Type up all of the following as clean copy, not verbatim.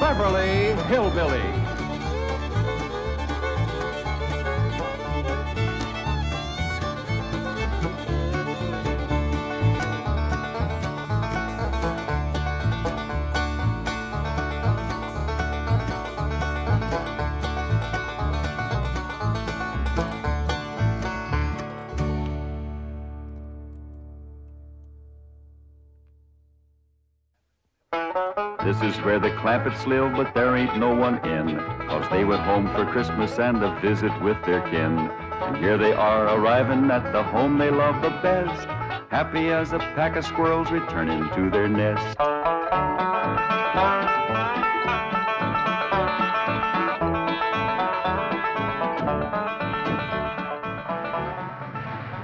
Beverly Hillbillies. This is where the Clampetts live, but there ain't no one in, 'cause they went home for Christmas and a visit with their kin. And here they are arriving at the home they love the best, happy as a pack of squirrels returning to their nest.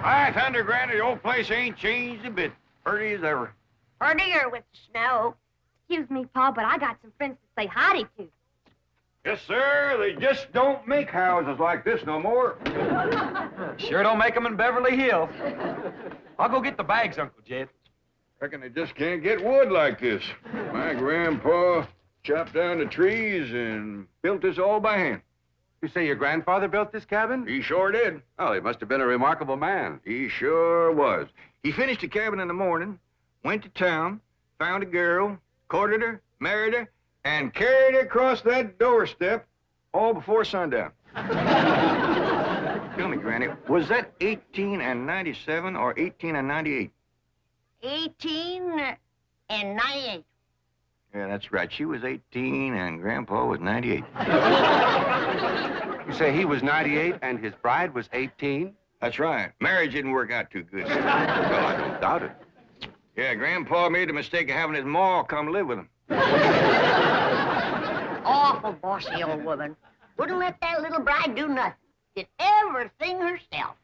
500 grand, the old place ain't changed a bit. Pretty as ever. Prettier with snow. Excuse me, Pa, but I got some friends to say howdy to. Yes, sir. They just don't make houses like this no more. Sure don't make them in Beverly Hills. I'll go get the bags, Uncle Jed. Reckon they just can't get wood like this. My grandpa chopped down the trees and built this all by hand. You say your grandfather built this cabin? He sure did. Oh, he must have been a remarkable man. He sure was. He finished the cabin in the morning, went to town, found a girl, courted her, married her, and carried her across that doorstep all before sundown. Tell me, Granny, was that 1897 or 1898? 1898. Yeah, that's right. She was 18 and Grandpa was 98. You say he was 98 and his bride was 18? That's right. Marriage didn't work out too good. Well, I don't doubt it. Yeah, Grandpa made the mistake of having his ma come live with him. Awful bossy old woman. Wouldn't let that little bride do nothing. Did everything herself.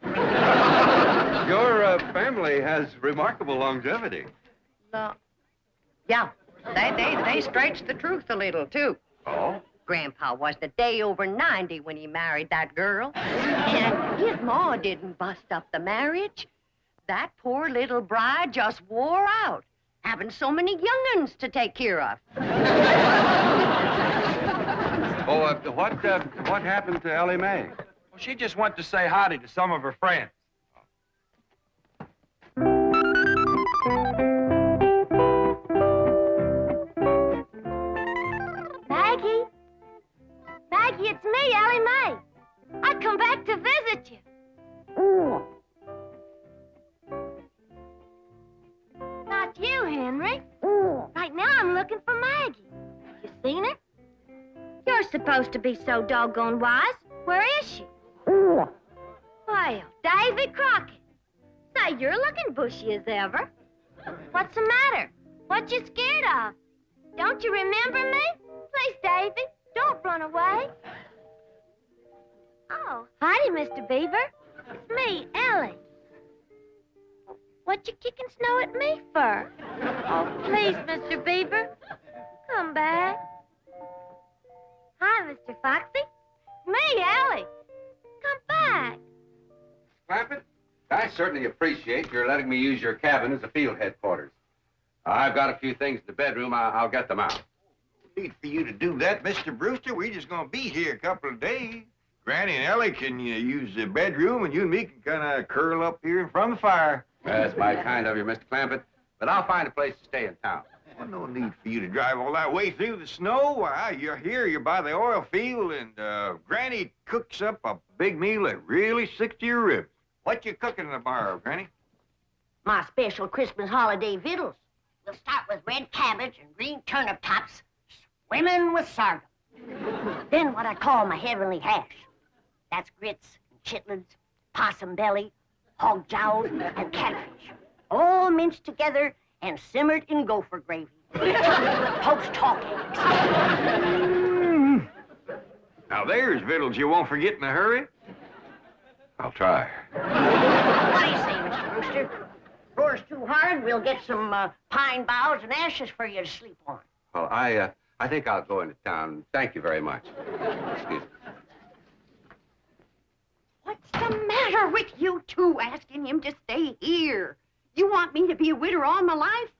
Your family has remarkable longevity. No. Yeah, they stretched the truth a little, too. Oh? Grandpa was the day over 90 when he married that girl. And his ma didn't bust up the marriage. That poor little bride just wore out, having so many young'uns to take care of. Oh, what happened to Elly May? Well, she just went to say howdy to some of her friends. Maggie? Maggie, it's me, Elly May. I come back to visit you. Not you, Henry. Right now I'm looking for Maggie. You seen her? You're supposed to be so doggone wise. Where is she? Well, Davy Crockett. Say, you're looking bushy as ever. What's the matter? What you scared of? Don't you remember me? Please, Davy, don't run away. Oh, howdy, Mr. Beaver. It's me, Elly. What you kicking snow at me for? Oh, please, Mr. Beaver, come back. Hi, Mr. Foxy. Me, Elly. Come back. Clampett, I certainly appreciate your letting me use your cabin as a field headquarters. I've got a few things in the bedroom. I'll get them out. No need for you to do that, Mr. Brewster. We're just gonna be here a couple of days. Granny and Elly can use the bedroom, and you and me can kind of curl up here in front of the fire. That's mighty kind of you, Mr. Clampett, but I'll find a place to stay in town. Well, no need for you to drive all that way through the snow. Why, you're here, you're by the oil field, and Granny cooks up a big meal that really sticks to your ribs. What you cooking tomorrow, Granny? My special Christmas holiday victuals. We'll start with red cabbage and green turnip tops, swimming with sorghum. Then what I call my heavenly hash. That's grits and chitlins, possum belly, hog jowls, and catfish. All minced together and simmered in gopher gravy. With poached hawk eggs. Now there's victuals you won't forget in a hurry. I'll try. What do you say, Mr. Brewster? Roars too hard, we'll get some pine boughs and ashes for you to sleep on. Well, I think I'll go into town. Thank you very much. Excuse me. What's the matter with you two asking him to stay here? You want me to be a widow all my life?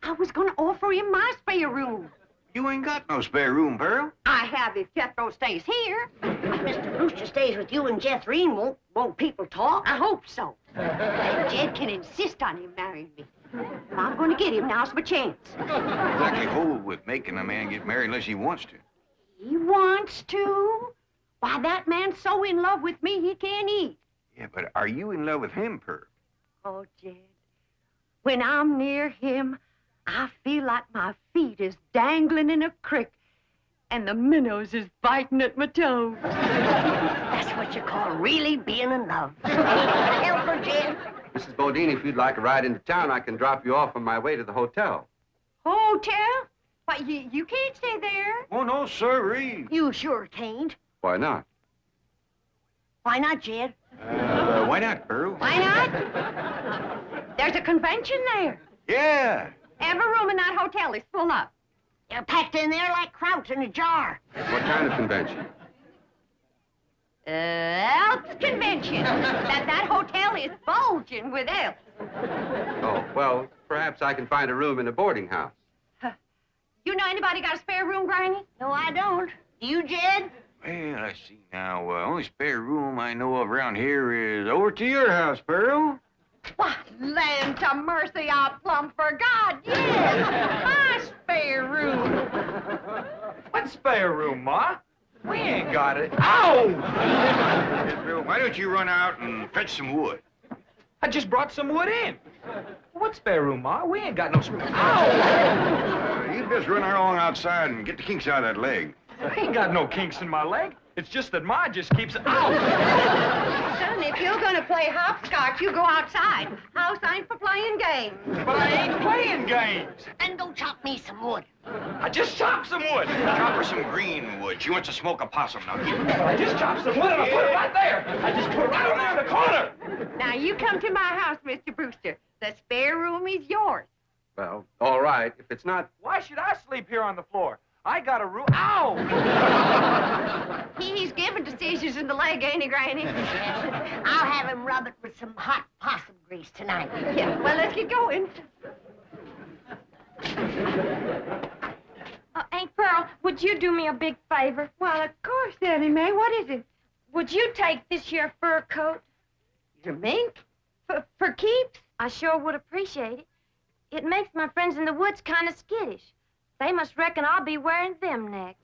I was going to offer him my spare room. You ain't got no spare room, Pearl. I have if Jethro stays here. Mr. Brewster stays with you and Irene. Won't people talk? I hope so. And Jed can insist on him marrying me. But I'm going to get him. Now's my chance. Exactly hold with making a man get married unless he wants to. He wants to? Why, that man's so in love with me he can't eat. Yeah, but are you in love with him, Pearl? Oh, Jed, when I'm near him, I feel like my feet is dangling in a creek and the minnows is biting at my toes. That's what you call really being in love. Help her, Jed. Mrs. Bodine, if you'd like a ride into town, I can drop you off on my way to the hotel. Hotel? Why, you can't stay there. Oh, no, sirree. You sure can't. Why not? Why not, Jed? Why not, Pearl? Why not? There's a convention there. Yeah. Every room in that hotel is full up. You're packed in there like krauts in a jar. What kind of convention? Elks convention. That hotel is bulging with elks. Oh, well, perhaps I can find a room in a boarding house. You know anybody got a spare room, Granny? No, I don't. Do you, Jed? Well, I see now. Only spare room I know of around here is over to your house, Pearl. Why, land to mercy, I plumb forgot. Yes, my spare room. What spare room, Ma? We ain't got it. Ow! Yes, Pearl, why don't you run out and fetch some wood? I just brought some wood in. What spare room, Ma? We ain't got no spare. Ow! You just run along outside and get the kinks out of that leg. I ain't got no kinks in my leg. It's just that Ma just keeps. Ow! Son, if you're gonna play hopscotch, you go outside. House ain't for playing games. But I ain't playing games. Then go chop me some wood. I just chopped some wood. Chop her some green wood. She wants to smoke a possum. Now give her. I just chopped some wood and I put it right there. I just put it right over there in the corner. Now, you come to my house, Mr. Brewster. The spare room is yours. Well, all right. If it's not... Why should I sleep here on the floor? I got a room. Ow! He's given to seizures in the leg, ain't he, Granny? I'll have him rub it with some hot possum grease tonight. Yeah, well, let's get going. Aunt Pearl, would you do me a big favor? Well, of course, Elly May. What is it? Would you take this here fur coat? Your mink? For keeps? I sure would appreciate it. It makes my friends in the woods kind of skittish. They must reckon I'll be wearing them next.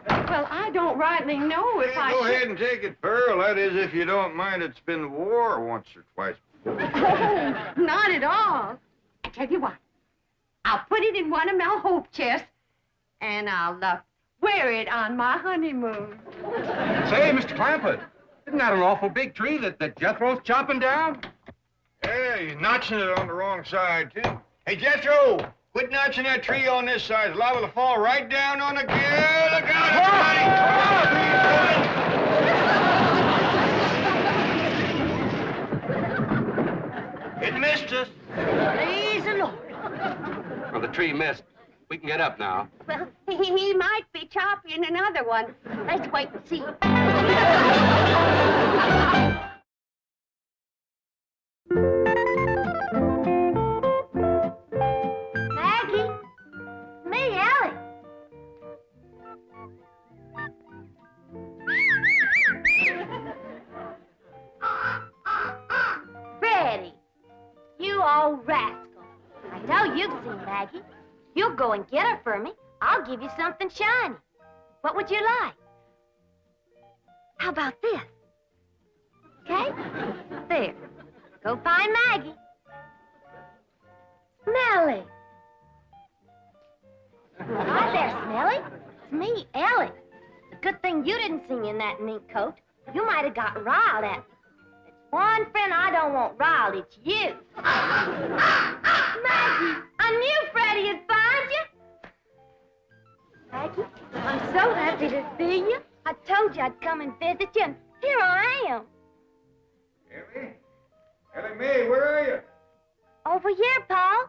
Well, I don't rightly know if I Go should... ahead and take it, Pearl. That is, if you don't mind it's been war once or twice before. Oh, not at all. I tell you what. I'll put it in one of my hope chests, and I'll wear it on my honeymoon. Say, Mr. Clampett, isn't that an awful big tree that Jethro's chopping down? Yeah, he's notching it on the wrong side, too. Hey, Jethro, quit notching that tree on this side. It's liable to fall right down on the... Yeah, look out, everybody! It missed us. Praise the Lord. Well, the tree missed. We can get up now. Well, he might be chopping another one. Let's wait and see. Maggie? Me, Elly. Freddie, you old rascal. I know you've seen Maggie. You'll go and get her for me. I'll give you something shiny. What would you like? How about this? Okay? There. Go find Maggie. Smelly. Hi there, Smelly. It's me, Elly. It's a good thing you didn't see me in that mink coat. You might have gotten riled at me. It's one friend I don't want riled, it's you. Maggie, I knew Freddie would find you. Maggie, I'm so happy to see you. I told you I'd come and visit you, and here I am. Elly May, where are you? Over here, Paul.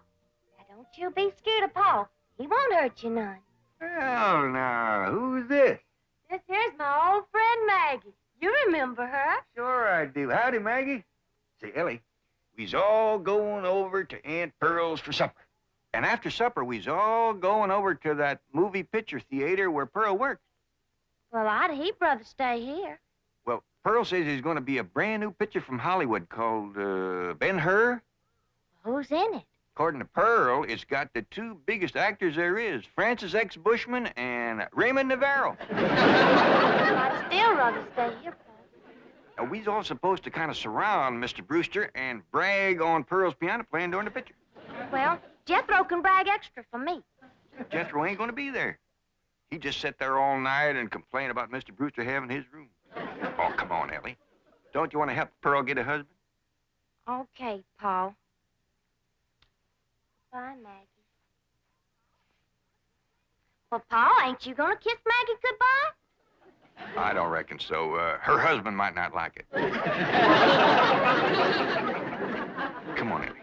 Now, don't you be scared of Paul. He won't hurt you none. Well, now, who's this? This here's my old friend Maggie. You remember her? Sure I do. Howdy, Maggie. Say, Elly, we's all going over to Aunt Pearl's for supper. And after supper, we's all going over to that movie picture theater where Pearl works. Well, I'd heap rather stay here. Well, Pearl says there's going to be a brand new picture from Hollywood called Ben Hur. Who's in it? According to Pearl, it's got the two biggest actors there is, Francis X. Bushman and Raymond Navarro. I'd still rather stay here, Paul. Now, we's all supposed to kind of surround Mr. Brewster and brag on Pearl's piano playing during the picture. Well, Jethro can brag extra for me. Jethro ain't going to be there. He just sat there all night and complained about Mr. Brewster having his room. Oh, come on, Ellie. Don't you want to help Pearl get a husband? Okay, Paul. Bye, Maggie. Well, Paul, ain't you gonna kiss Maggie goodbye? I don't reckon so. Her husband might not like it. Come on, Ellie.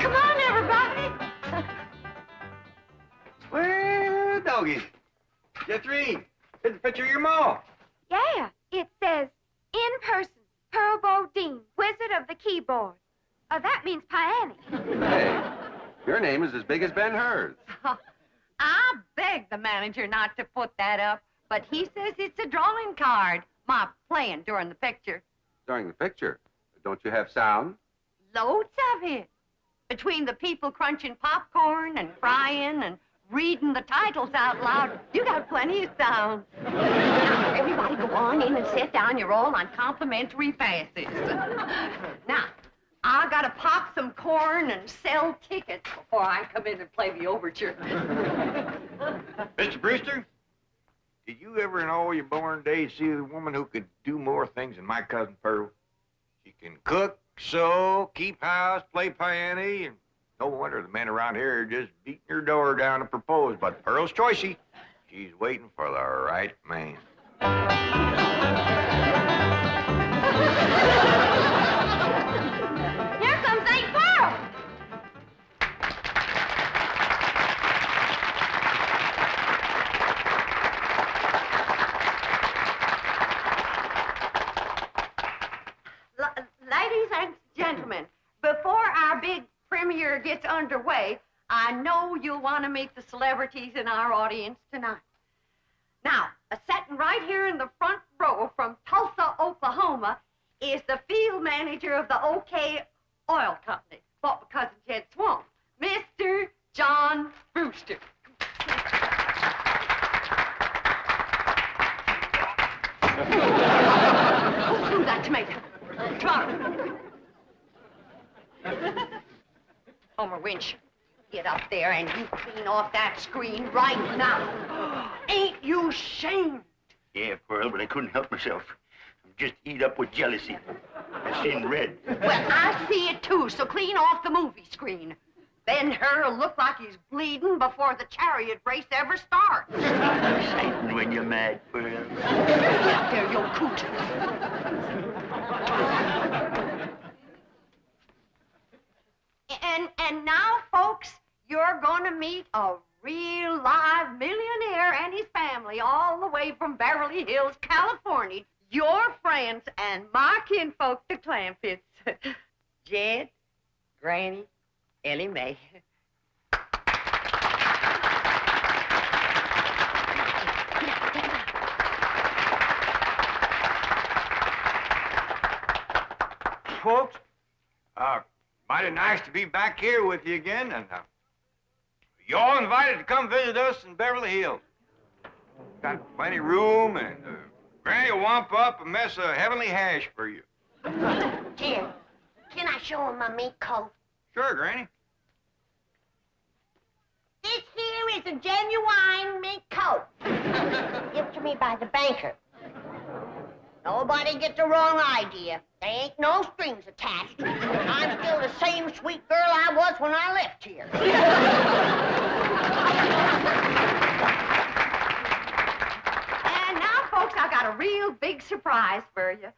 Come on, everybody. Well, doggy. Irene, here's a picture of your mom. Yeah, it says, in person, Pearl Bodine, Wizard of the Keyboard. That means Piany. Hey, your name is as big as Ben Hur's. I begged the manager not to put that up, but he says it's a drawing card. My playing during the picture. During the picture, don't you have sound? Loads of it. Between the people crunching popcorn and frying and reading the titles out loud, you got plenty of sound. Now, everybody go on in and sit down. You're all on complimentary passes. Now, I gotta pop some corn and sell tickets before I come in and play the overture. Mr. Brewster, did you ever in all your born days see a woman who could do more things than my cousin Pearl? She can cook, sew, keep house, play piano, and no wonder the men around here are just beating her door down to propose. But Pearl's choicey. She's waiting for the right man. Here comes Aunt Pearl. Ladies and gentlemen, before our big premiere gets underway, I know you'll want to meet the celebrities in our audience tonight. Now, sitting right here in the front row from Tulsa, Oklahoma, is the field manager of the OK Oil Company, bought by Cousin Jed Swamp, Mr. John Brewster. Who got tomato? Come on. Homer Winch, get up there and you clean off that screen right now. Ain't you ashamed? Yeah, Pearl, but I couldn't help myself. I'm just eat up with jealousy. I seen red. Well, I see it too, so clean off the movie screen. Ben Hur will look like he's bleeding before the chariot race ever starts. Exciting when you're mad, Pearl. Get up there, you coot. And now, folks, you're gonna meet a real live millionaire and his family all the way from Beverly Hills, California. Your friends and my kinfolk, the Clampets. Jed, Granny, Elly May. Folks, mighty nice to be back here with you again, and you're all invited to come visit us in Beverly Hills. Got plenty of room, and Granny will wamp up a mess of heavenly hash for you. Jim, can I show him my mink coat? Sure, Granny. This here is a genuine mink coat. Given to me by the banker. Nobody get the wrong idea. There ain't no strings attached. I'm still the same sweet girl I was when I left here. And now, folks, I got a real big surprise for you.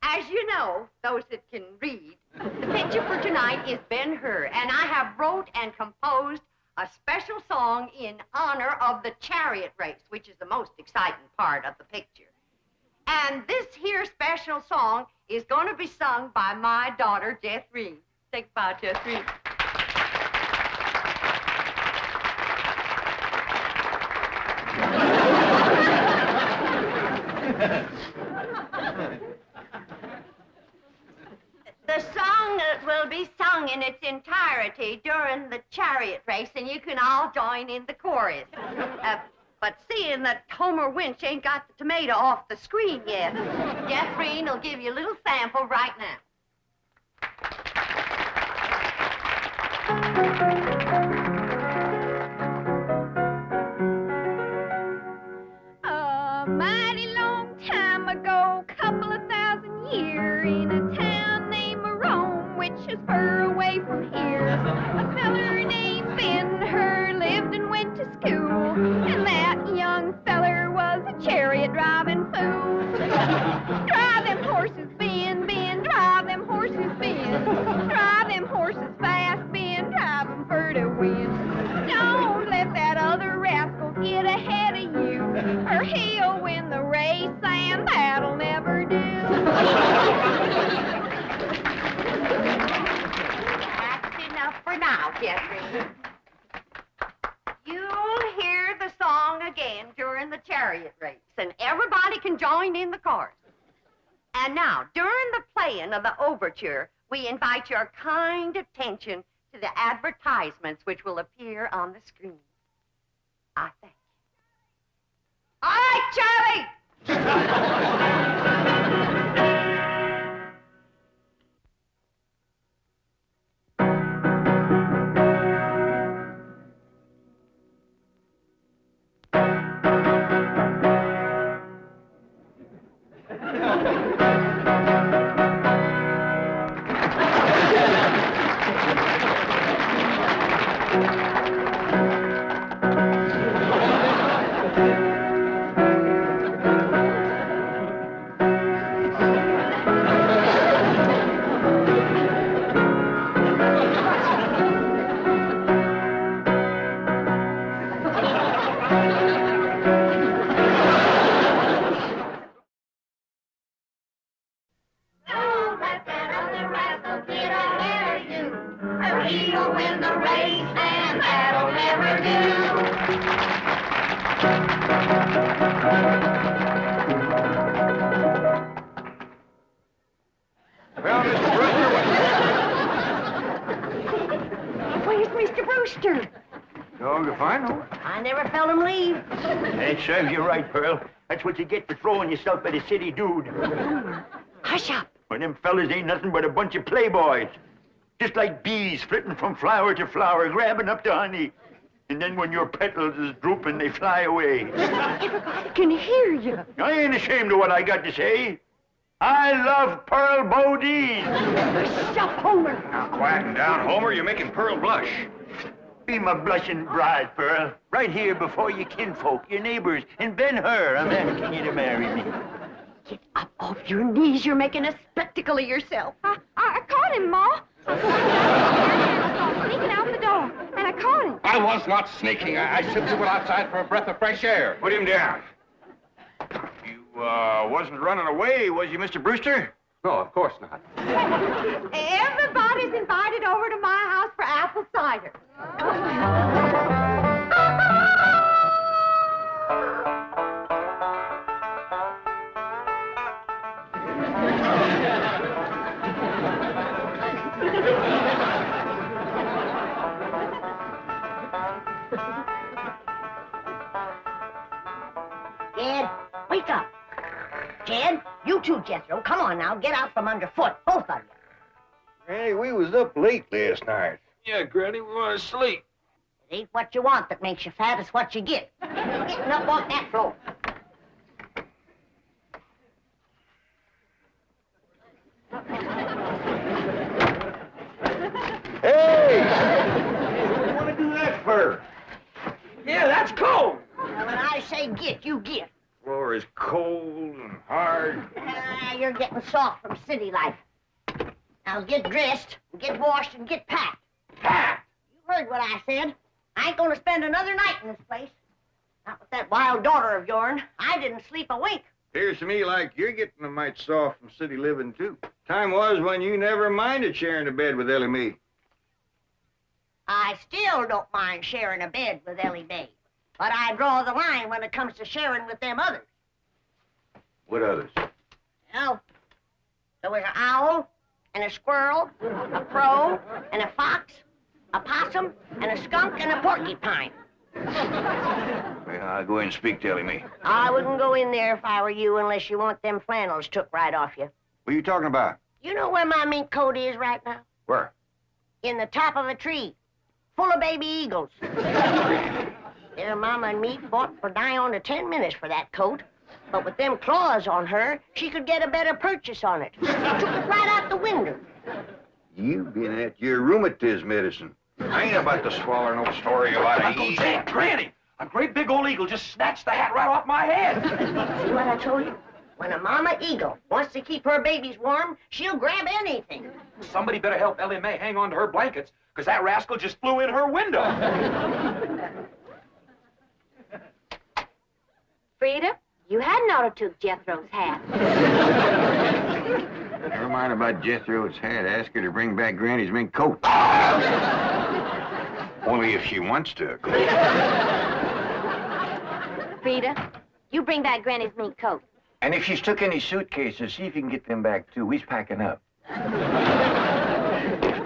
As you know, those that can read, the picture for tonight is Ben Hur, and I have wrote and composed a special song in honor of the chariot race, which is the most exciting part of the picture. And this here special song is going to be sung by my daughter, Irene. Take a bow, Irene. The song will be sung in its entirety during the chariot race, and you can all join in the chorus. But seeing that Homer Winch ain't got the tomato off the screen yet, Irene will give you a little sample right now. A mighty long time ago, couple of thousand years, in a town named Rome, which is far away from here, a feller named Ben Hur lived and went to school, and that young feller was a chariot driving fool. Drive them horses, Ben, Ben, drive them horses, Ben. Drive them horses fast, Ben, drive them for to win. Don't let that other rascal get ahead of you, or he'll win the race, and that'll never do. That's enough for now, Irene. You'll hear the song again during the chariot race, and everybody can join in the chorus. And now, during the playing of the overture, we invite your kind attention to the advertisements which will appear on the screen. I thank you. All right, Charlie! Well, Mr. Brewster, Where's Mr. Brewster? Oh, you find him? I never felt him leave. That serves you right, Pearl. That's what you get for throwing yourself at a city dude. Hush up. Well, them fellas ain't nothing but a bunch of playboys. Just like bees flitting from flower to flower, grabbing up the honey. And then when your petals is drooping, they fly away. Everybody can hear you. I ain't ashamed of what I got to say. I love Pearl Bodine. Hush up, Homer. Now, quieten down, Homer. You're making Pearl blush. Be my blushing bride, Pearl. Right here before your kinfolk, your neighbors, and Ben Hur. I'm asking you to marry me. Get up off your knees. You're making a spectacle of yourself. I caught him, Ma. Sneaking out the door, and I caught him. I was not sneaking. I simply went outside for a breath of fresh air. Put him down. You, wasn't running away, was you, Mr. Brewster? No, of course not. Everybody's invited over to my house for apple cider. Jed, wake up. Jed, you too, Jethro. Come on now, get out from underfoot, both of you. Hey, we was up late last night. Yeah, Granny, we want to sleep. It ain't what you want that makes you fat, it's what you get. Getting up off that floor. Hey! What do you want to do that for? Yeah, that's cold. Now, when I say get, you get. Floor is cold and hard. You're getting soft from city life. Now get dressed, and get washed, and get packed. Pat! You heard what I said. I ain't gonna spend another night in this place. Not with that wild daughter of yourn. I didn't sleep a wink. Appears to me like you're getting a mite soft from city living, too. Time was when you never minded sharing a bed with Elly May. I still don't mind sharing a bed with Elly May. But I draw the line when it comes to sharing with them others. What others? Well, there was an owl, and a squirrel, a crow, and a fox, a possum, and a skunk, and a porcupine. Well, I'll go in and speak to Elly May. I wouldn't go in there if I were you unless you want them flannels took right off you. What are you talking about? You know where my mink coat is right now? Where? In the top of a tree, full of baby eagles. Their mama and me fought for nigh on to 10 minutes for that coat. But with them claws on her, she could get a better purchase on it. Took it right out the window. You've been at your rheumatism medicine. I ain't about to swallow no story about a Uncle Jack, Granny, a great big old eagle just snatched the hat right off my head. See what I told you? When a mama eagle wants to keep her babies warm, she'll grab anything. Somebody better help Elly May hang on to her blankets, because that rascal just flew in her window. Frida, you hadn't ought to took Jethro's hat. Never mind about Jethro's hat. Ask her to bring back Granny's mink coat. Only if she wants to, of course. Frida, you bring back Granny's mink coat. And if she's took any suitcases, see if you can get them back, too. We's packing up.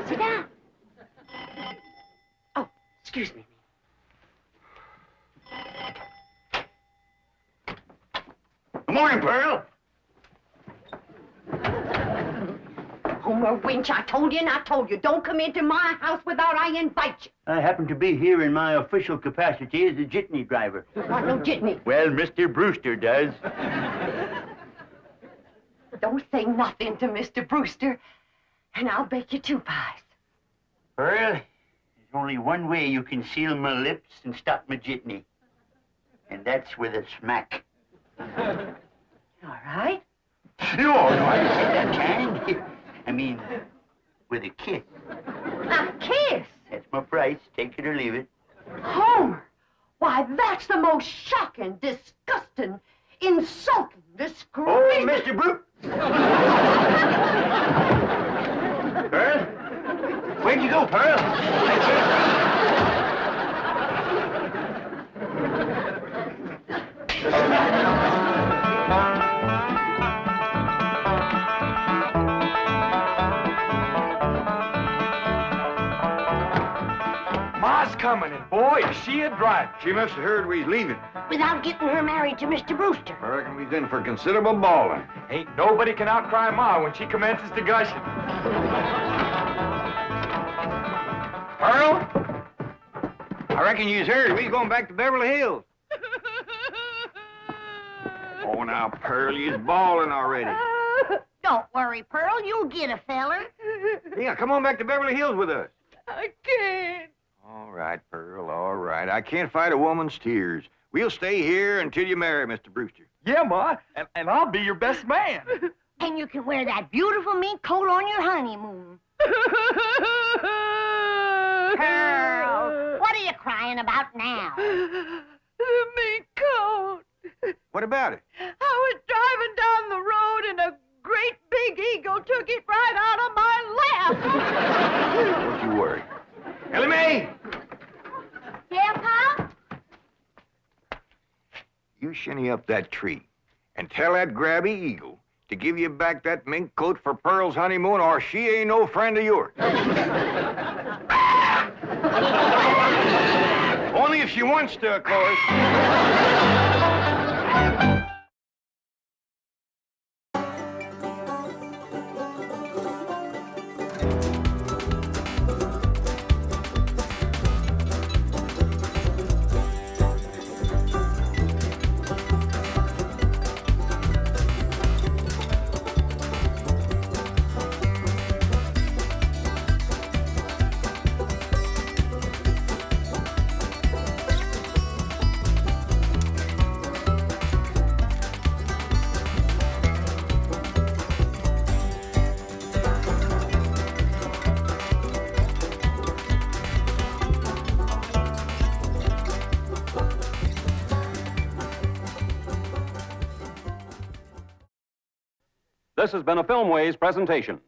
Sit down. Oh, excuse me. Good morning, Pearl. Homer Winch, I told you and I told you, don't come into my house without I invite you. I happen to be here in my official capacity as a jitney driver. You want no jitney? Well, Mr. Brewster does. Don't say nothing to Mr. Brewster, and I'll bake you 2 pies. Pearl, there's only one way you can seal my lips and stop my jitney. And that's with a smack. All right. No, I didn't say that kind. I mean, with a kiss. A kiss? That's my price. Take it or leave it. Homer, why, that's the most shocking, disgusting, insulting, disgraceful... Oh, Mr. Brewster! Pearl? Where'd you go, Pearl? Ma's coming, and boy, is she a driver. She must have heard we was leaving. Without getting her married to Mr. Brewster. I reckon we's in for considerable bawling. Ain't nobody can outcry Ma when she commences to gushing. Pearl? I reckon you's heard. We's going back to Beverly Hills. Oh, now, Pearl, you's bawling already. Don't worry, Pearl. You'll get a feller. Yeah, come on back to Beverly Hills with us. I can't. All right, Pearl, all right. I can't fight a woman's tears. We'll stay here until you marry Mr. Brewster. Yeah, Ma, and I'll be your best man. And you can wear that beautiful mink coat on your honeymoon. Pearl, what are you crying about now? The mink coat. What about it? I was driving down the road and a great big eagle took it right out of my lap. Don't you worry. Elly May! Yeah, Pa? You shinny up that tree and tell that grabby eagle to give you back that mink coat for Pearl's honeymoon, or she ain't no friend of yours. Only if she wants to, of course. This has been a Filmways presentation.